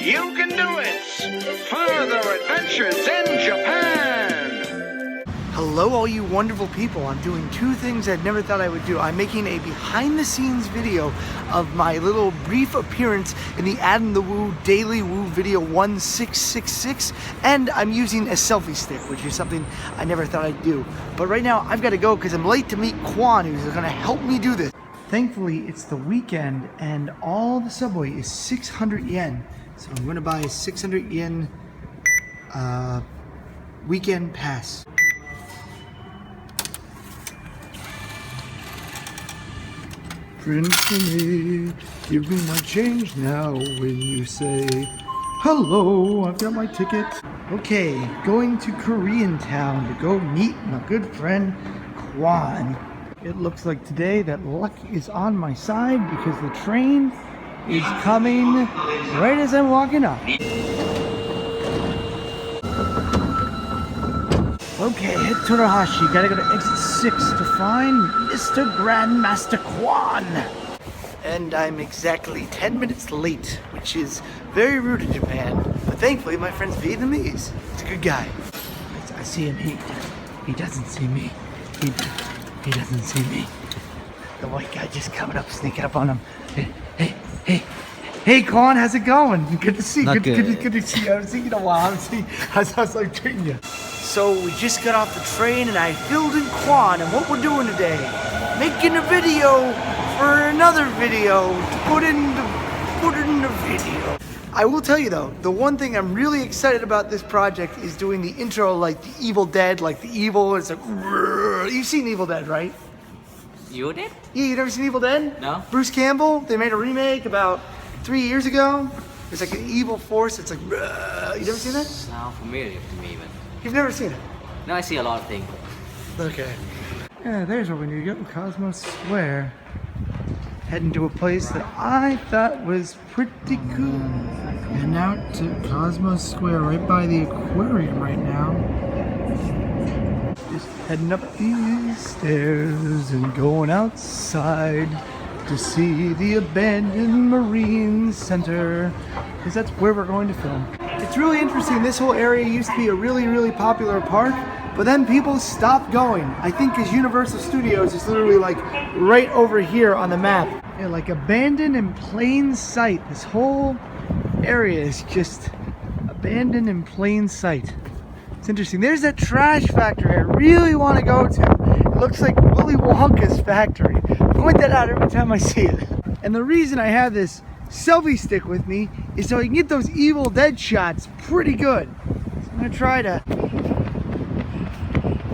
Yukendoit! Further adventures in Japan! Hello all you wonderful people. I'm doing two things I never thought I would do. I'm making a behind the scenes video of my little brief appearance in the Adamthewoo Daily Woo video 1666, and I'm using a selfie stick, which is something I never thought I'd do. But right now I've got to go because I'm late to meet Quan, who's going to help me do this. Thankfully it's the weekend and all the subway is 600 yen. So I'm going to buy a 600 yen weekend pass. Princely, give me my change now when you say hello, I've got my ticket. Okay, going to Korean Town to go meet my good friend Quan. It looks like today that luck is on my side because the train is coming right as I'm walking up. Okay, hit Turahashi. Gotta go to exit 6 to find Mr. Grandmaster Quan. And I'm exactly 10 minutes late, which is very rude in Japan. But thankfully, my friend's Vietnamese. He's a good guy. I see him. He doesn't see me. He doesn't see me. The white guy just coming up, sneaking up on him. Hey, Quan, how's it going? Good to see you. Good to see you. I haven't seen you in a while. How's life treating you? So we just got off the train and I filled in Quan, and what we're doing today, making a video for another video to put in the video. I will tell you though, the one thing I'm really excited about this project is doing the intro like the Evil Dead, like the evil. It's like, you've seen Evil Dead, right? You did? Yeah, you never seen Evil Dead? No. Bruce Campbell, they made a remake about 3 years ago. It's like an evil force. It's like, you never seen that? Sound familiar to me, but You've never seen it? no, I see a lot of things. Okay. Yeah, there's where we need to go. Cosmos Square. Heading to a place that I thought was pretty cool. And out to Cosmos Square, right by the aquarium right now. Just heading up these stairs and going outside to see the abandoned Marine Center, because that's where we're going to film. It's really interesting. This whole area used to be a really popular park, but then people stopped going. I think because Universal Studios is literally like right over here on the map. Yeah, like abandoned in plain sight. This whole area is just abandoned in plain sight. It's interesting. There's that trash factory I really want to go to. It looks like Willy Wonka's factory. I point that out every time I see it. And the reason I have this selfie stick with me is so I can get those Evil Dead shots pretty good. So I'm gonna try to.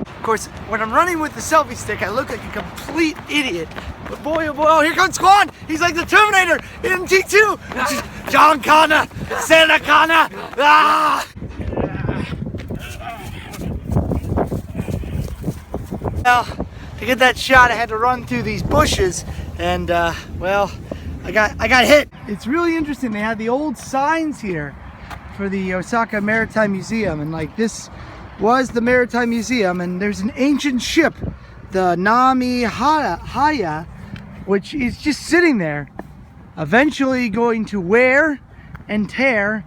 Of course, when I'm running with the selfie stick, I look like a complete idiot. But boy, oh boy, oh, here comes Quan! He's like the Terminator in T2! John Connor! Sarah Connor! Ah! Well, to get that shot, I had to run through these bushes, and well, I got hit. It's really interesting. They had the old signs here for the Osaka Maritime Museum, and like this was the Maritime Museum, and there's an ancient ship, the Haya, which is just sitting there, eventually going to wear and tear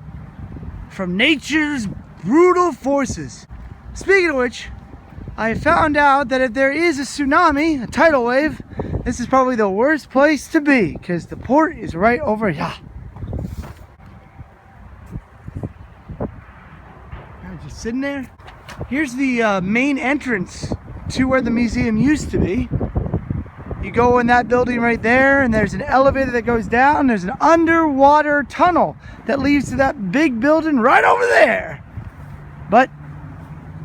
from nature's brutal forces. Speaking of which, I found out that if there is a tsunami, a tidal wave, this is probably the worst place to be because the port is right over here. I'm just sitting there. Here's the main entrance to where the museum used to be. You go in that building right there, and there's an elevator that goes down. There's an underwater tunnel that leads to that big building right over there. But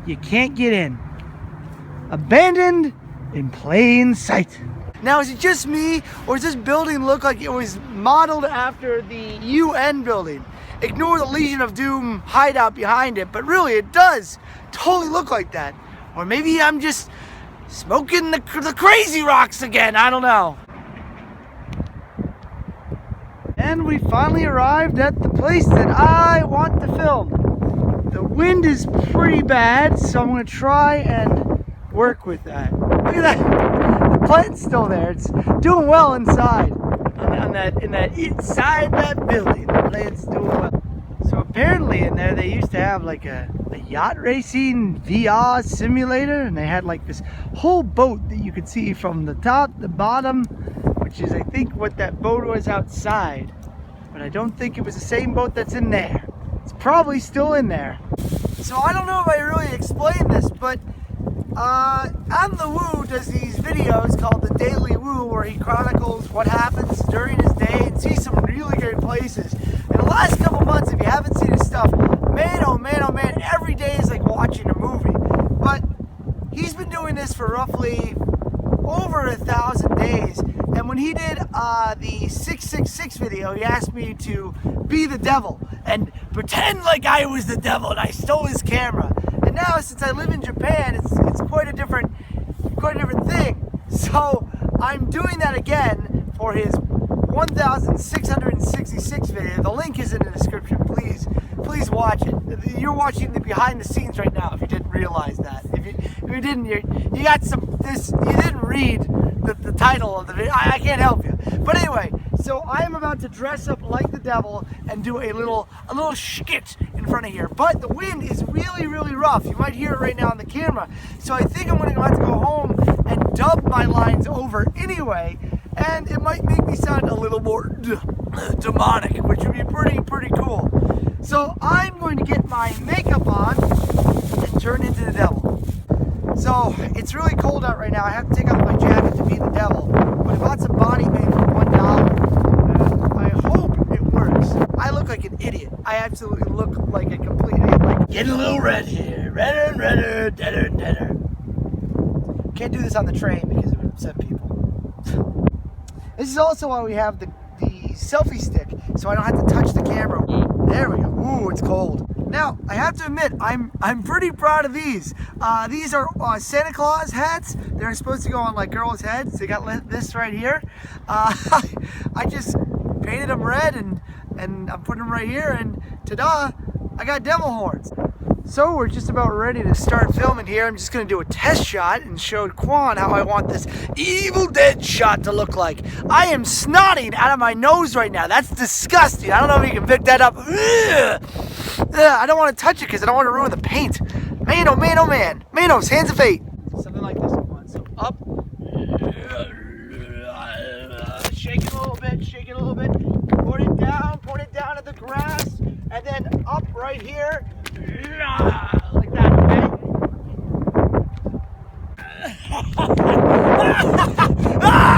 you can't get in. Abandoned in plain sight. Now, is it just me, or does this building look like it was modeled after the UN building? Ignore the Legion of Doom hideout behind it, but really it does totally look like that. Or maybe I'm just smoking the crazy rocks again, I don't know. And we finally arrived at the place that I want to film. The wind is pretty bad, so I'm gonna try and work with that. Look at that. The plant's still there. It's doing well inside. In that inside that building. The plant's doing well. apparently in there they used to have like a yacht racing VR simulator, and they had like this whole boat that you could see from the top to the bottom, which is I think what that boat was outside. But I don't think it was the same boat that's in there. It's probably still in there. So I don't know if I really explained this, but Adamthewoo does these videos called the Daily Woo, where he chronicles what happens during his day and sees some really great places. In the last couple months, if you haven't seen his stuff, man, oh man, oh man, every day is like watching a movie. But he's been doing this for roughly over 1,000 days. And when he did the 666 video, he asked me to be the devil and pretend like I was the devil and I stole his camera. And now, since I live in Japan, it's quite a different thing. So I'm doing that again for his 1,666 video. The link is in the description. Please watch it. You're watching the behind the scenes right now. If you didn't realize that, if you didn't, you got some. You didn't read the title of the video. I can't help you. But anyway, so I am about to dress up like the devil and do a little skit in front of here. But the wind is really rough. You might hear it right now on the camera. So I think I'm going to have to go home and dub my lines over anyway. And it might make me sound a little more demonic, which would be pretty cool. So I'm going to get my makeup on and turn into the devil. So it's really cold out right now. I have to take off my jacket to be the devil. But I bought some body paint for $1. I hope it works. I look like an idiot. I absolutely look like a complete idiot. Like, getting a little red here. Redder and redder, deader and deader. Can't do this on the train because it would upset people. This is also why we have the selfie stick, so I don't have to touch the camera. There we go. Ooh, it's cold. Now, I have to admit, I'm pretty proud of these. These are Santa Claus hats. They're supposed to go on like girls' heads. They got this right here. I just painted them red and I'm putting them right here, and ta-da, I got devil horns. So we're just about ready to start filming here. I'm just going to do a test shot and show Quan how I want this Evil Dead shot to look like. I am snotting out of my nose right now. That's disgusting. I don't know if you can pick that up. Ugh. I don't want to touch it because I don't want to ruin the paint. Man, oh man, oh man. Manos, hands of fate. Something like this. So up. Shake it a little bit, shake it a little bit. Point it down at the grass. And then up right here. Like that,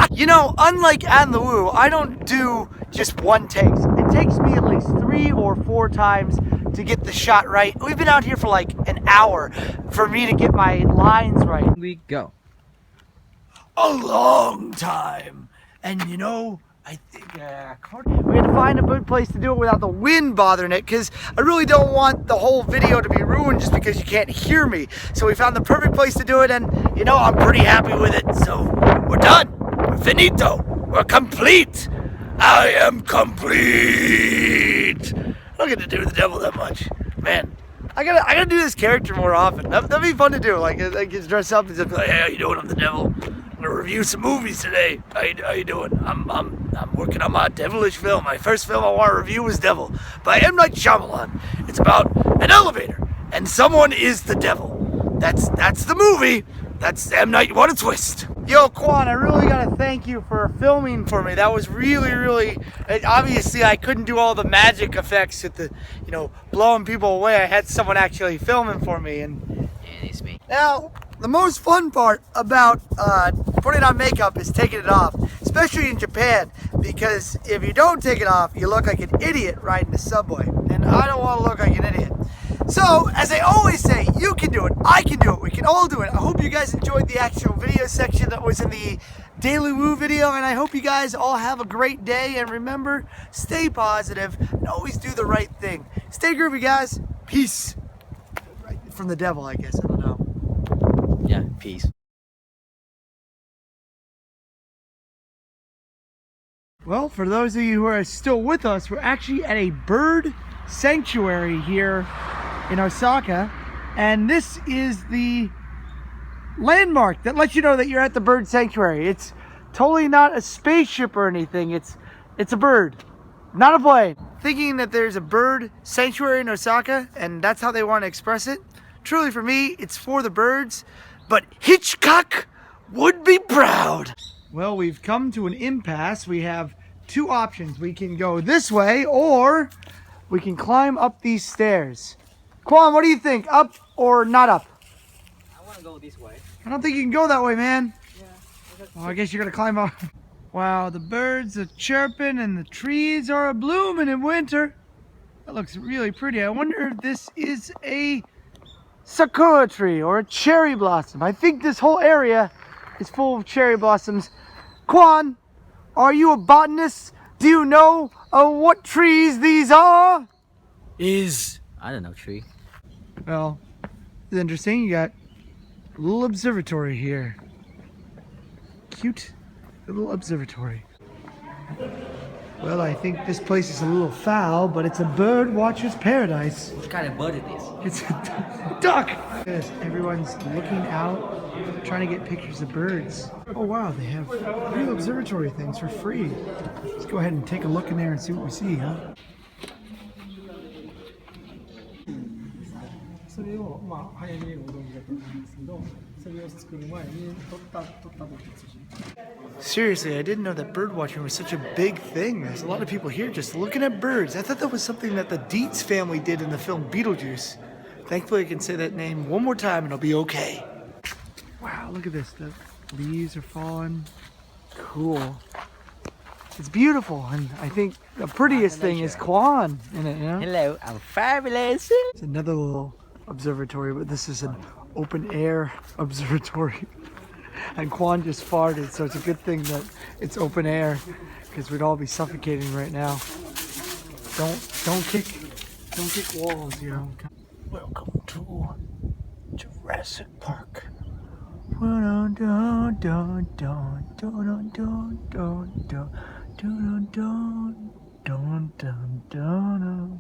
okay? You know, unlike Adamthewoo, I don't do just one take. It takes me at least 3 or 4 times to get the shot right. We've been out here for like an hour for me to get my lines right. We go. A long time. And you know, I think we had to find a good place to do it without the wind bothering it, because I really don't want the whole video to be ruined just because you can't hear me. So we found the perfect place to do it, and you know, I'm pretty happy with it. So we're done. We're finito. We're complete. I am complete. I don't get to do the devil that much, man. I gotta do this character more often. That'd be fun to do. Like just dress up and just be like, hey, how you doing? I'm the devil. I'm gonna review some movies today. How you doing? I'm working on my devilish film. My first film I want to review was Devil by M. Night Shyamalan. It's about an elevator and someone is the devil. That's the movie. That's M. Night. What a twist. Yo, Quan, I really gotta thank you for filming for me. That was really, obviously I couldn't do all the magic effects with the, you know, blowing people away. I had someone actually filming for me, and Yeah, it's me. now, the most fun part about putting on makeup is taking it off, especially in Japan, because if you don't take it off, you look like an idiot riding the subway, and I don't want to look like an idiot. So, as I always say, you can do it, I can do it, we can all do it. I hope you guys enjoyed the actual video section that was in the Daily Woo video, and I hope you guys all have a great day, and remember, stay positive, and always do the right thing. Stay groovy, guys. Peace. Right from the devil, I guess, I don't know. Yeah, peace. Well, for those of you who are still with us, we're actually at a bird sanctuary here in Osaka, and this is the landmark that lets you know that you're at the bird sanctuary. It's totally not a spaceship or anything. It's a bird, not a plane. thinking that there's a bird sanctuary in Osaka, and that's how they want to express it. Truly for me, it's for the birds, but Hitchcock would be proud. Well, we've come to an impasse. We have two options. We can go this way, or we can climb up these stairs. Quan, what do you think? Up or not up? I want to go this way. I don't think you can go that way, man. Yeah. Well, I guess you're gonna climb up. Wow, the birds are chirping and the trees are a-blooming in winter. That looks really pretty. I wonder if this is a sakura tree or a cherry blossom. I think this whole area is full of cherry blossoms. Quan, are you a botanist? Do you know what trees these are? I don't know, tree. Well, it's interesting. You got a little observatory here. Cute little observatory. Well, I think this place is a little foul, but it's a bird watcher's paradise. What kind of bird it is? It's a duck! Yes, everyone's looking out, trying to get pictures of birds. Oh wow, they have real observatory things for free. Let's go ahead and take a look in there and see what we see, huh? それをまあ早めにご存知だと思うんですけど、それを作る前に取った時に。Seriously, I didn't know that bird watching was such a big thing. There's a lot of people here just looking at birds. I thought that was something that the Dietz family did in the film Beetlejuice. Thankfully, I can say that name one more time and I'll be okay. Wow, look at this. The leaves are falling. Cool. It's beautiful, and I think the prettiest thing is Quan in it, you know? Hello, I'm fabulous. It's another little observatory, but this is an open air observatory. And Quan just farted, so it's a good thing that it's open air, because we'd all be suffocating right now. Don't kick walls, you know. Welcome to Jurassic Park. Dun dun dun dun dun dun dun dun dun dun dun dun dun.